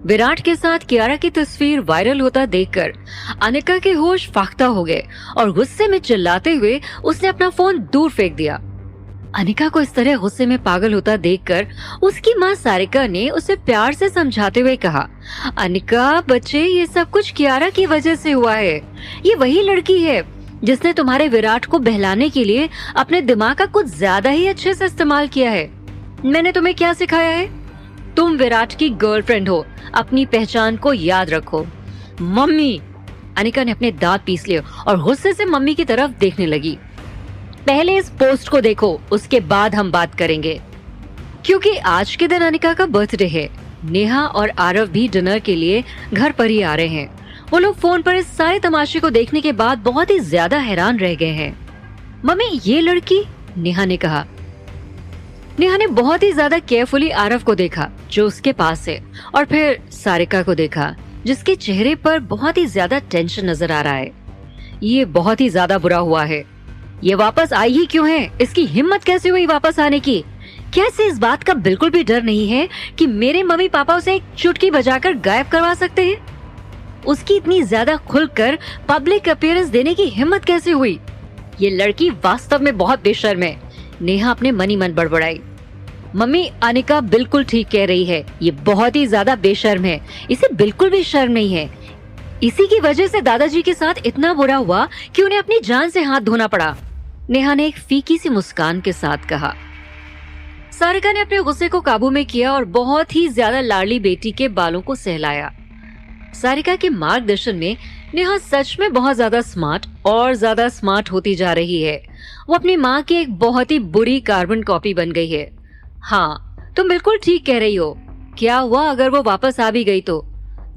विराट के साथ कियारा की तस्वीर वायरल होता देखकर अनिका के होश फाख्ता हो गए और गुस्से में चिल्लाते हुए उसने अपना फोन दूर फेंक दिया। अनिका को इस तरह गुस्से में पागल होता देखकर उसकी माँ सारिका ने उसे प्यार से समझाते हुए कहा, अनिका बच्चे, ये सब कुछ कियारा की वजह से हुआ है। ये वही लड़की है जिसने तुम्हारे विराट को बहलाने के लिए अपने दिमाग का कुछ ज्यादा ही अच्छे से इस्तेमाल किया है। मैंने तुम्हें क्या सिखाया है? तुम विराट की गर्लफ्रेंड हो, अपनी पहचान को याद रखो। मम्मी, अनिका ने अपने दांत पीस लिए और गुस्से से मम्मी की तरफ देखने लगी। पहले इस पोस्ट को देखो, उसके बाद हम बात करेंगे। क्योंकि आज के दिन अनिका का बर्थडे है, नेहा और आरव भी डिनर के लिए घर पर ही आ रहे हैं। वो लोग फोन पर इस सारे तमाशे को देखने के बाद बहुत ही ज्यादा हैरान रह गए हैं। मम्मी, ये लड़की, नेहा ने कहा। नेहा ने बहुत ही ज्यादा केयरफुली आरव को देखा जो उसके पास है, और फिर सारिका को देखा जिसके चेहरे पर बहुत ही ज्यादा टेंशन नजर आ रहा है। ये बहुत ही ज्यादा बुरा हुआ है। ये वापस आई ही क्यों है? इसकी हिम्मत कैसे हुई वापस आने की? क्या इसे इस बात का बिल्कुल भी डर नहीं है कि मेरे मम्मी पापा उसे एक चुटकी बजाकर गायब करवा सकते हैं? उसकी इतनी ज्यादा खुलकर पब्लिक अपीयरेंस देने की हिम्मत कैसे हुई? ये लड़की वास्तव में बहुत बेशर्म है, नेहा अपने मनी मन बड़बड़ाई। मम्मी, अनिका बिल्कुल ठीक कह रही है, ये बहुत ही ज्यादा बेशर्म है, इसे बिल्कुल भी शर्म नहीं है। इसी की वजह से दादाजी के साथ इतना बुरा हुआ कि उन्हें अपनी जान से हाथ धोना पड़ा, नेहा ने एक फीकी सी मुस्कान के साथ कहा। सारिका ने अपने गुस्से को काबू में किया और बहुत ही ज्यादा लाडली बेटी के बालों को सहलाया। सारिका के मार्गदर्शन में नेहा सच में बहुत ज्यादा स्मार्ट और ज्यादा स्मार्ट होती जा रही है। वो अपनी माँ की एक बहुत ही बुरी कार्बन कॉपी बन गई है। हाँ, तुम बिल्कुल ठीक कह रही हो। क्या हुआ अगर वो वापस आ भी गई तो?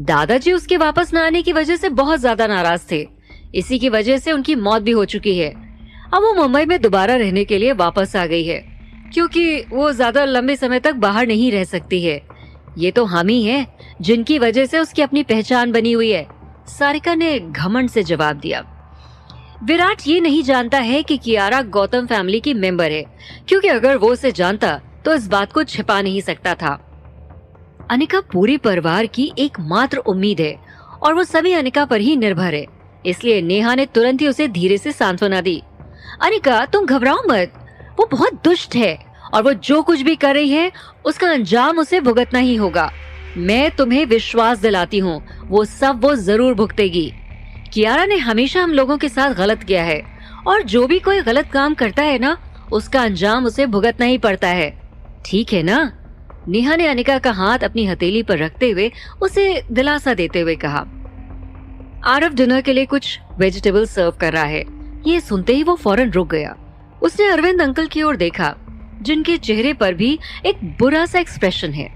दादाजी उसके वापस न आने की वजह से बहुत ज्यादा नाराज थे। इसी की वजह से उनकी मौत भी हो चुकी है। अब वो मुंबई में दोबारा रहने के लिए वापस आ गई है क्योंकि वो ज्यादा लंबे समय तक बाहर नहीं रह सकती है। ये तो हम ही हैं जिनकी वजह से उसकी अपनी पहचान बनी हुई है, सारिका ने घमंड से जवाब दिया। विराट ये नहीं जानता है कि कियारा गौतम फैमिली की मेंबर है, क्योंकि अगर वो उसे जानता तो इस बात को छिपा नहीं सकता था। अनिका पूरे परिवार की एकमात्र उम्मीद है और वो सभी अनिका पर ही निर्भर है, इसलिए नेहा ने तुरंत ही उसे धीरे से सांत्वना दी। अनिका, तुम घबराओ मत, वो बहुत दुष्ट है और वो जो कुछ भी कर रही है उसका अंजाम उसे भुगतना ही होगा। मैं तुम्हें विश्वास दिलाती हूँ, वो जरूर भुगतेगी। कियारा ने हमेशा हम लोगों के साथ गलत किया है और जो भी कोई गलत काम करता है ना, उसका अंजाम उसे भुगतना ही पड़ता है, ठीक है ना? नेहा ने अनिका का हाथ अपनी हथेली पर रखते हुए उसे दिलासा देते हुए कहा। आरव डिनर के लिए कुछ वेजिटेबल सर्व कर रहा है। ये सुनते ही वो फौरन रुक गया। उसने अरविंद अंकल की ओर देखा जिनके चेहरे पर भी एक बुरा सा एक्सप्रेशन है।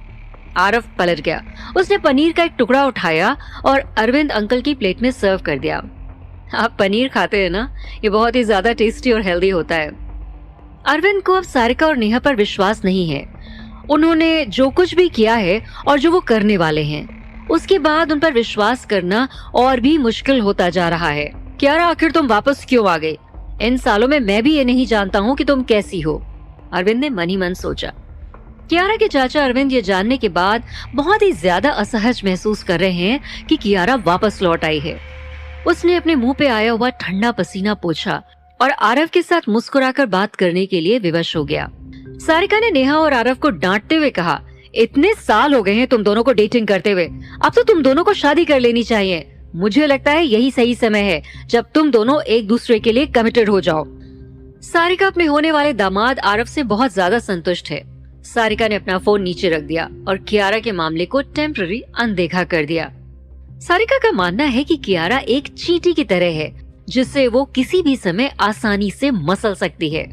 आरव पलट गया। उसने पनीर का एक टुकड़ा उठाया और अरविंद अंकल की प्लेट में सर्व कर दिया। आप पनीर खाते हैं ना? ये बहुत ही ज्यादा टेस्टी और हेल्दी होता है। अरविंद को अब सारिका और नेहा पर विश्वास नहीं है। उन्होंने जो कुछ भी किया है और जो वो करने वाले हैं, उसके बाद उन पर विश्वास करना और भी मुश्किल होता जा रहा है। कियारा, आखिर तुम वापस क्यों आ गई? इन सालों में मैं भी ये नहीं जानता हूँ कि तुम कैसी हो, अरविंद ने मन ही मन सोचा। कियारा के चाचा अरविंद ये जानने के बाद बहुत ही ज्यादा असहज महसूस कर रहे हैं कि कियारा वापस लौट आई है। उसने अपने मुंह पे आया हुआ ठंडा पसीना पोंछा और आरव के साथ मुस्कुराकर बात करने के लिए विवश हो गया। सारिका ने नेहा और आरव को डांटते हुए कहा, इतने साल हो गए हैं तुम दोनों को डेटिंग करते हुए, अब तो तुम दोनों को शादी कर लेनी चाहिए। मुझे लगता है यही सही समय है जब तुम दोनों एक दूसरे के लिए कमिटेड हो जाओ। सारिका अपने होने वाले दामाद आरव से बहुत ज्यादा संतुष्ट है। सारिका ने अपना फोन नीचे रख दिया और कियारा के मामले को टेम्पररी अनदेखा कर दिया। सारिका का मानना है कि कियारा एक चींटी की तरह है जिससे वो किसी भी समय आसानी से मसल सकती है।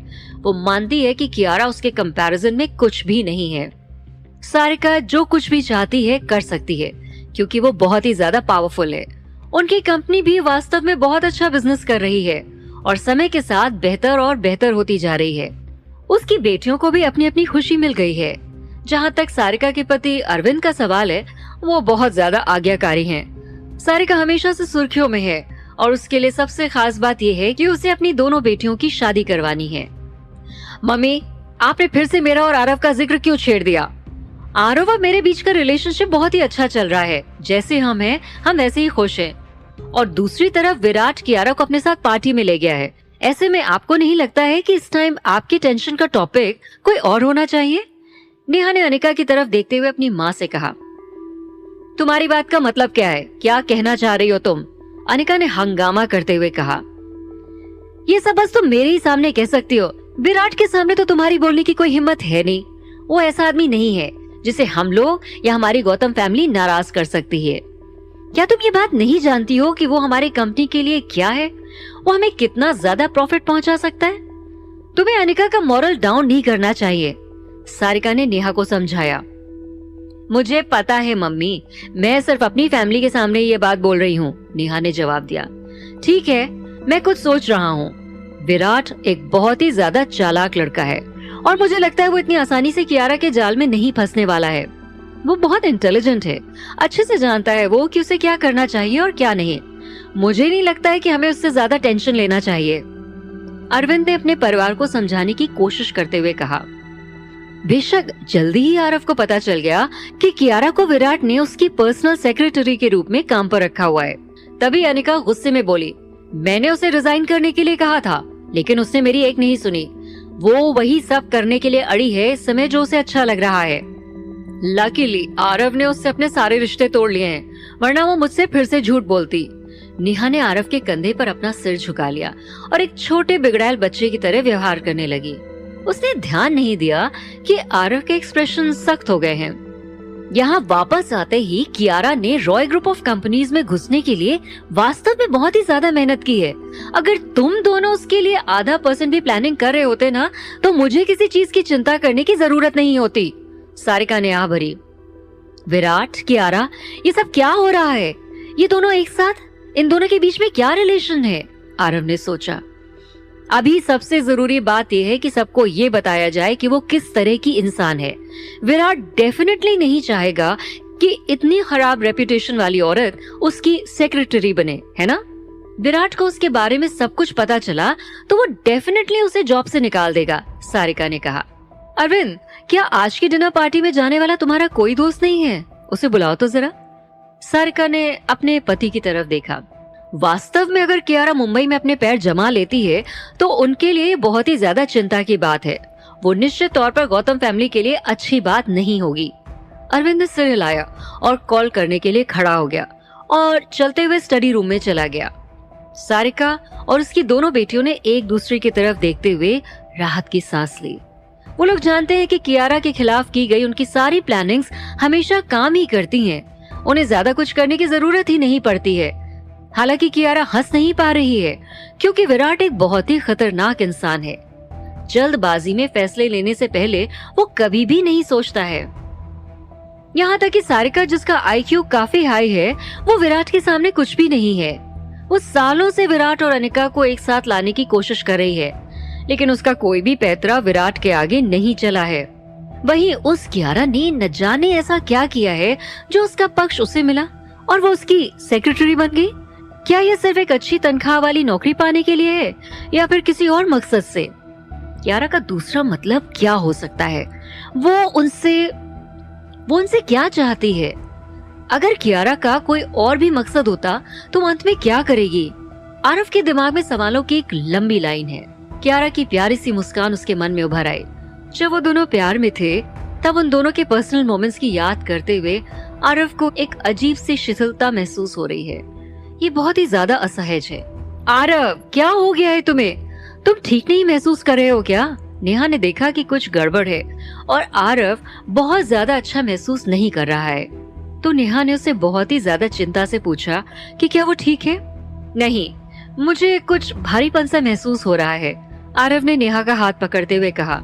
वो मानती है कि कियारा उसके कंपैरिजन में कुछ भी नहीं है। सारिका जो कुछ भी चाहती है कर सकती है क्योंकि वो बहुत ही ज्यादा पावरफुल है। उनकी कंपनी भी वास्तव में बहुत अच्छा बिजनेस कर रही है और समय के साथ बेहतर और बेहतर होती जा रही है। उसकी बेटियों को भी अपनी अपनी खुशी मिल गई है। जहाँ तक सारिका के पति अरविंद का सवाल है, वो बहुत ज्यादा आज्ञाकारी हैं। सारिका हमेशा से सुर्खियों में है और उसके लिए सबसे खास बात यह है कि उसे अपनी दोनों बेटियों की शादी करवानी है। मम्मी, आपने फिर से मेरा और आरव का जिक्र क्यों छेड़ दिया? आरव और मेरे बीच का रिलेशनशिप बहुत ही अच्छा चल रहा है। जैसे हम हैं, हम वैसे ही खुश हैं। और दूसरी तरफ विराट कियारा को अपने साथ पार्टी में ले गया है। ऐसे में आपको नहीं लगता है कि इस टाइम आपकी टेंशन का टॉपिक कोई और होना चाहिए? नेहा ने अनिका की तरफ देखते हुए अपनी माँ से कहा। तुम्हारी बात का मतलब क्या है? क्या कहना चाह रही हो तुम? अनिका ने हंगामा करते हुए कहा। ये सब बस तुम मेरे ही सामने कह सकती हो। विराट के सामने तो तुम्हारी बोलने की कोई हिम्मत है नहीं। वो ऐसा आदमी नहीं है जिसे हम लोग या हमारी गौतम फैमिली नाराज कर सकती है। क्या तुम ये बात नहीं जानती हो कि वो हमारी कंपनी के लिए क्या है? वो हमें कितना ज्यादा प्रॉफिट पहुंचा सकता है? तुम्हें अनिका का मॉरल डाउन नहीं करना चाहिए, सारिका ने नेहा को समझाया। मुझे पता है मम्मी, मैं सिर्फ अपनी फैमिली के सामने ये बात बोल रही हूँ, नेहा ने जवाब दिया। ठीक है, मैं कुछ सोच रहा हूँ। विराट एक बहुत ही ज्यादा चालाक लड़का है और मुझे लगता है वो इतनी आसानी से कियारा के जाल में नहीं फंसने वाला है। वो बहुत इंटेलिजेंट है, अच्छे से जानता है वो कि उसे क्या करना चाहिए और क्या नहीं। मुझे नहीं लगता है कि हमें उससे ज्यादा टेंशन लेना चाहिए, अरविंद ने अपने परिवार को समझाने की कोशिश करते हुए कहा। बेशक जल्दी ही आरव को पता चल गया कि कियारा को विराट ने उसकी पर्सनल सेक्रेटरी के रूप में काम पर रखा हुआ है। तभी अनिका गुस्से में बोली, मैंने उसे रिजाइन करने के लिए कहा था, लेकिन उसने मेरी एक नहीं सुनी। वो वही सब करने के लिए अड़ी है इस समय जो उसे अच्छा लग रहा है। लकीली आरव ने उससे अपने सारे रिश्ते तोड़ लिए हैं, वरना वो मुझसे फिर से झूठ बोलती। नेहा ने आरव के कंधे पर अपना सिर झुका लिया और एक छोटे बिगड़ैल बच्चे की तरह व्यवहार करने लगी। उसने ध्यान नहीं दिया कि आरव के एक्सप्रेशन सख्त हो गए हैं। यहाँ वापस आते ही कियारा ने रॉय ग्रुप ऑफ कंपनीज में घुसने के लिए वास्तव में बहुत ही ज्यादा मेहनत की है। अगर तुम दोनों उसके लिए % भी प्लानिंग कर रहे होते ना, तो मुझे किसी चीज की चिंता करने की जरूरत नहीं होती, सारिका ने आह भरी। विराट, कियारा, ये सब क्या हो रहा है? ये दोनों एक साथ? इन दोनों के बीच में क्या रिलेशन है? आरव ने सोचा। अभी सबसे जरूरी बात यह है कि सबको ये बताया जाए कि वो किस तरह की इंसान है। विराट डेफिनेटली नहीं चाहेगा कि इतनी खराब रेपुटेशन वाली औरत उसकी सेक्रेटरी बने, है ना? विराट को उसके बारे में सब कुछ पता चला तो वो डेफिनेटली उसे जॉब से निकाल देगा, सारिका ने कहा। अरविंद, क्या आज की डिनर पार्टी में जाने वाला तुम्हारा कोई दोस्त नहीं है? उसे बुलाओ तो जरा, सारिका ने अपने पति की तरफ देखा। वास्तव में अगर कियारा मुंबई में अपने पैर जमा लेती है तो उनके लिए बहुत ही ज्यादा चिंता की बात है। वो निश्चित तौर पर गौतम फैमिली के लिए अच्छी बात नहीं होगी। अरविंद ने सिर हिलाया और कॉल करने के लिए खड़ा हो गया और चलते हुए स्टडी रूम में चला गया। सारिका और उसकी दोनों बेटियों ने एक दूसरे की तरफ देखते हुए राहत की सांस ली। वो लोग जानते हैं कि कियारा के खिलाफ की गई उनकी सारी प्लानिंग्स हमेशा काम ही करती हैं। उन्हें ज्यादा कुछ करने की जरूरत ही नहीं पड़ती है। हालांकि कियारा हंस नहीं पा रही है क्योंकि विराट एक बहुत ही खतरनाक इंसान है। जल्दबाजी में फैसले लेने से पहले वो कभी भी नहीं सोचता है। यहाँ तक कि सारिका, जिसका IQ काफी हाई है, वो विराट के सामने कुछ भी नहीं है। वो सालों से विराट और अनिका को एक साथ लाने की कोशिश कर रही है, लेकिन उसका कोई भी पैतरा विराट के आगे नहीं चला है। वहीं उस कियारा ने न जाने ऐसा क्या किया है जो उसका पक्ष उसे मिला और वो उसकी सेक्रेटरी बन गई। क्या यह सिर्फ एक अच्छी तनख्वाह वाली नौकरी पाने के लिए है या फिर किसी और मकसद से? कियारा का दूसरा मतलब क्या हो सकता है? वो उनसे क्या चाहती है? अगर कियारा का कोई और भी मकसद होता तो अंत में क्या करेगी? आरव के दिमाग में सवालों की एक लंबी लाइन है। कियारा की प्यारी सी मुस्कान उसके मन में उभर आई। जब वो दोनों प्यार में थे तब उन दोनों के पर्सनल मोमेंट्स की याद करते हुए आरव को एक अजीब सी शिथिलता महसूस हो रही है। ये बहुत ही ज्यादा असहज है। आरव, क्या हो गया है तुम्हें? तुम ठीक नहीं महसूस कर रहे हो क्या? नेहा ने देखा कि कुछ गड़बड़ है और आरव बहुत ज्यादा अच्छा महसूस नहीं कर रहा है, तो नेहा ने उसे बहुत ही ज्यादा चिंता से पूछा कि क्या वो ठीक है? नहीं, मुझे कुछ भारीपन सा महसूस हो रहा है, आरव ने नेहा का हाथ पकड़ते हुए कहा।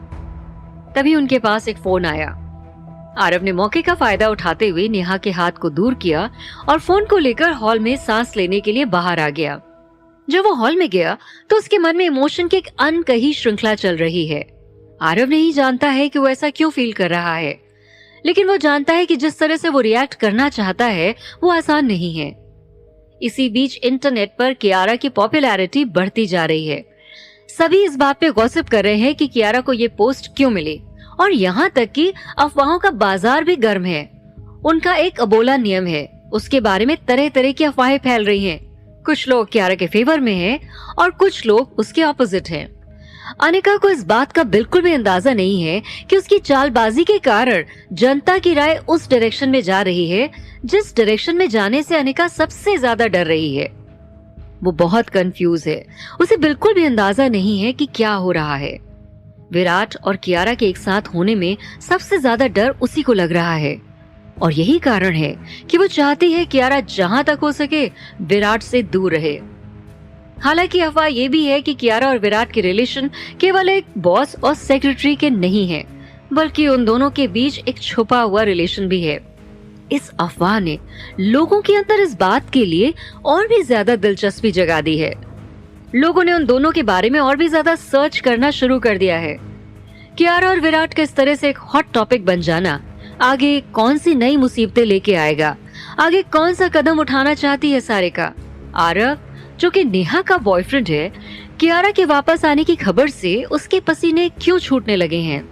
तभी उनके पास एक फोन आया। आरव ने मौके का फायदा उठाते हुए नेहा के हाथ को दूर किया और फोन को लेकर हॉल में सांस लेने के लिए बाहर आ गया। जब वो हॉल में गया तो उसके मन में इमोशन की एक अनकही श्रृंखला चल रही है। आरव नहीं जानता है कि वो ऐसा क्यों फील कर रहा है, लेकिन वो जानता है कि जिस तरह से वो रिएक्ट करना चाहता है वो आसान नहीं है। इसी बीच इंटरनेट पर कियारा की पॉपुलैरिटी बढ़ती जा रही है। सभी इस बात पे गॉसिप कर रहे हैं कि कियारा को ये पोस्ट क्यों मिली और यहाँ तक कि अफवाहों का बाजार भी गर्म है। उनका एक अबोला नियम है, उसके बारे में तरह तरह की अफवाहें फैल रही हैं। कुछ लोग कियारा के फेवर में हैं और कुछ लोग उसके ऑपोजिट हैं। अनिका को इस बात का बिल्कुल भी अंदाजा नहीं है कि उसकी चालबाजी के कारण जनता की राय उस डायरेक्शन में जा रही है जिस डायरेक्शन में जाने से अनिका सबसे ज्यादा डर रही है। वो बहुत कंफ्यूज है, उसे बिल्कुल भी अंदाजा नहीं है कि क्या हो रहा है। विराट और कियारा के एक साथ होने में सबसे ज्यादा डर उसी को लग रहा है और यही कारण है कि वो चाहती है कियारा जहां तक हो सके विराट से दूर रहे। हालांकि अफवाह ये भी है कि कियारा और विराट के रिलेशन केवल एक बॉस और सेक्रेटरी के नहीं है, बल्कि उन दोनों के बीच एक छुपा हुआ रिलेशन भी है। इस अफवाह ने लोगों के अंदर इस बात के लिए और भी ज्यादा दिलचस्पी जगा दी है। लोगों ने उन दोनों के बारे में और भी ज्यादा सर्च करना शुरू कर दिया है। कियारा और विराट का इस तरह से एक हॉट टॉपिक बन जाना आगे कौन सी नई मुसीबतें लेके आएगा, आगे कौन सा कदम उठाना चाहती है सारिका। आरव, जो कि नेहा का बॉयफ्रेंड है, कियारा के वापस आने की खबर से उसके पसीने क्यों छूटने लगे हैं।